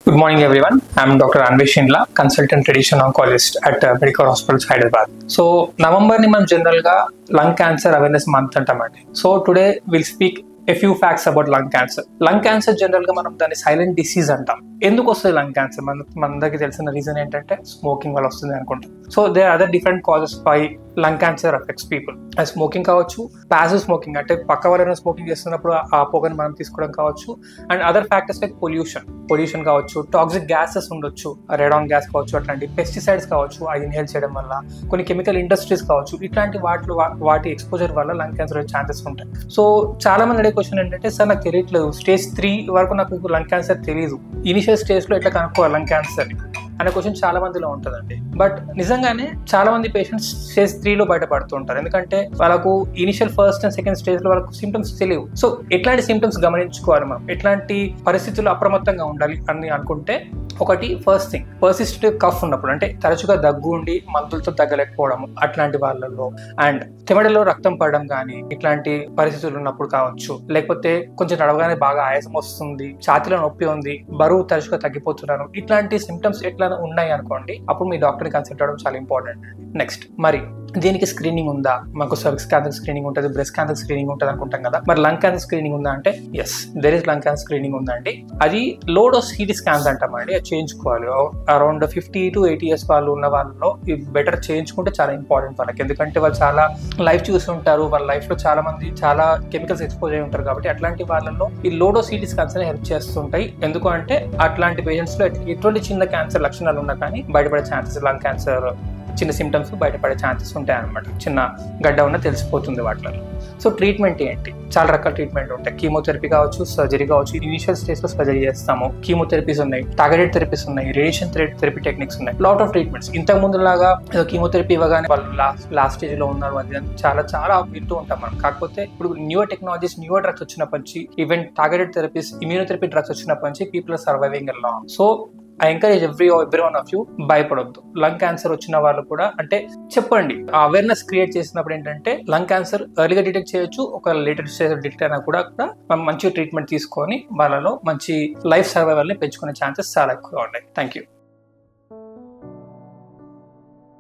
Good morning, everyone. I'm Dr. Anvesh Shindla, consultant radiation oncologist at Medical Hospitals, Hyderabad. So, November ni మనం general గా lung cancer awareness month అంటామండి. So today will speak a few facts about lung cancer. Lung cancer general గా మనం దాన్ని silent disease అంటాం. ఎందుకు వస్తుంది lung cancer? మనందరికీ తెలిసిన రీజన్ ఏంటంటే స్మోకింగ్ వల్ల వస్తుంది అనుకుంటాం. So they are other different causes why lung cancer affects people. అది స్మోకింగ్ కావచ్చు, ప్యాసివ్ స్మోకింగ్ అంటే పక్క ఎవరైనా స్మోకింగ్ చేస్తున్నప్పుడు ఆ పొగని మనం తీసుకోవడం కావచ్చు, and other factors like pollution కావచ్చు, టాక్సిక్ గ్యాసెస్ ఉండొచ్చు, రెడాన్ గ్యాస్ కావచ్చు, అట్లాంటి పెస్టిసైడ్స్ కావచ్చు, అది ఇన్హేల్ చేయడం వల్ల, కొన్ని కెమికల్ ఇండస్ట్రీస్ కావచ్చు, ఇట్లాంటి వాటి ఎక్స్పోజర్ వల్ల లంగ్ క్యాన్సర్ వచ్చే ఛాన్సెస్ ఉంటాయి. సో చాలా మంది అడిగే క్వశ్చన్ ఏంటంటే, సార్ నాకు తెలియట్లేదు, స్టేజ్ 3 వరకు నాకు లంగ్ క్యాన్సర్ తెలియదు, ఇనిషియల్ స్టేజ్ లో ఎట్లా కనుక్కోవాలి లంగ్ క్యాన్సర్ అనే క్వశ్చన్ చాలా మందిలో ఉంటుందండి. బట్ నిజంగానే చాలా మంది పేషెంట్స్ స్టేజ్ 3లో బయటపడుతూ ఉంటారు, ఎందుకంటే వాళ్ళకు initial first and second stage లో వాళ్ళకు సిమ్టమ్స్ తెలియవు. సో ఎట్లాంటి సిమ్టమ్స్ గమనించుకోవాలి, మనం ఎట్లాంటి పరిస్థితుల్లో అప్రమత్తంగా ఉండాలి అని అనుకుంటే, ఒకటి ఫస్ట్ థింగ్, పర్సిస్టెంట్ కఫ్ ఉన్నప్పుడు, అంటే తరచుగా దగ్గు ఉండి మందులతో తగ్గలేకపోవడం అట్లాంటి వాళ్ళలో, అండ్ చెమటలో రక్తం పడడం కానీ ఇట్లాంటి పరిస్థితులు ఉన్నప్పుడు కావచ్చు, లేకపోతే కొంచెం నడవగానే బాగా ఆయాసం వస్తుంది, ఛాతీలో నొప్పి ఉంది, బరువు తరచుగా తగ్గిపోతున్నాను, ఇట్లాంటి సిమ్టమ్స్ ఎట్లా ఉన్నాయి అనుకోండి, అప్పుడు మీ డాక్టర్ని కన్సల్ట్ అవ్వడం చాలా ఇంపార్టెంట్. నెక్స్ట్, మరి దీనికి స్క్రీనింగ్ ఉందా? మాకు సర్విక్స్ క్యాన్సర్ స్క్రీనింగ్ ఉంటుంది, బ్రెస్ట్ క్యాన్సర్ స్క్రీనింగ్ ఉంటుంది అనుకుంటాం కదా, మరి లంగ్ క్యాన్సర్ స్క్రీనింగ్ ఉందా అంటే yes, there is lung cancer screening ఉందండి. అది లో డోస్ సిటీ స్కాన్స్ అంటామండి, అది చేయించుకోవాలి. అరౌండ్ 50 to 80 years వాళ్ళు ఉన్న వాళ్ళలో బెటర్ చేయించుకుంటే చాలా ఇంపార్టెంట్ వాళ్ళకి, ఎందుకంటే వాళ్ళు చాలా లైఫ్ చూసి ఉంటారు, వాళ్ళ లైఫ్ లో చాలా మంది చాలా కెమికల్స్ ఎక్స్పోజ్ అయి ఉంటారు, కాబట్టి అట్లాంటి వాళ్ళలో ఈ low dose CT scans help చేస్తుంటాయి. ఎందుకు అంటే అట్లాంటి పేషెంట్స్ లో ఎటువంటి చిన్న క్యాన్సర్ లక్షణాలు ఉన్నా కానీ బయటపడే ఛాన్సెస్, లంగ్ క్యాన్సర్ చిన్న సిమ్టమ్స్ బయటపడే ఛాన్సెస్ ఉంటాయి అనమాట. చిన్న గడ్డ ఉన్న తెలిసిపోతుంది వాటిలో. సో ట్రీట్మెంట్ ఏంటి? చాలా రకాల ట్రీట్మెంట్ ఉంటాయి. కీమోథెరపీ కావచ్చు, సర్జరీ కావచ్చు. ఇనిషియల్ స్టేజ్ లో సర్జరీ చేస్తాము, కీమోథెరపీస్ ఉన్నాయి, టార్గెటెడ్ థెరపీస్ ఉన్నాయి, రేడియేషన్ థెరపీ టెక్నిక్స్ ఉన్నాయి, లాట్ ఆఫ్ ట్రీట్మెంట్స్. ఇంతకు ముందు లాగా కీమోథెరపీ ఇవ్వగానే వాళ్ళు లాస్ట్ స్టేజ్ లో ఉన్నారు అది చాలా వింటూ ఉంటాం మనం. కాకపోతే ఇప్పుడు న్యూయర్ టెక్నాలజీస్, న్యూయర్ డ్రగ్స్ వచ్చినప్పటి నుంచి, even targeted therapies, immunotherapy drugs వచ్చినప్పటి నుంచి people are surviving a long. So I encourage every one of you, భయపడొద్దు. లంగ్ క్యాన్సర్ వచ్చిన వాళ్ళు కూడా అంటే చెప్పండి, అవేర్నెస్ క్రియేట్ చేసినప్పుడు ఏంటంటే లంగ్ క్యాన్సర్ ఎర్లీగా డిటెక్ట్ చేయొచ్చు, ఒక లేటర్ స్టేజ్ డిటెక్ట్ అయినా కూడా మంచి ట్రీట్మెంట్ తీసుకొని వాళ్ళలో మంచి లైఫ్ సర్వైవల్ ని పెంచుకునే ఛాన్సెస్ చాలా ఎక్కువగా ఉన్నాయి. Thank you.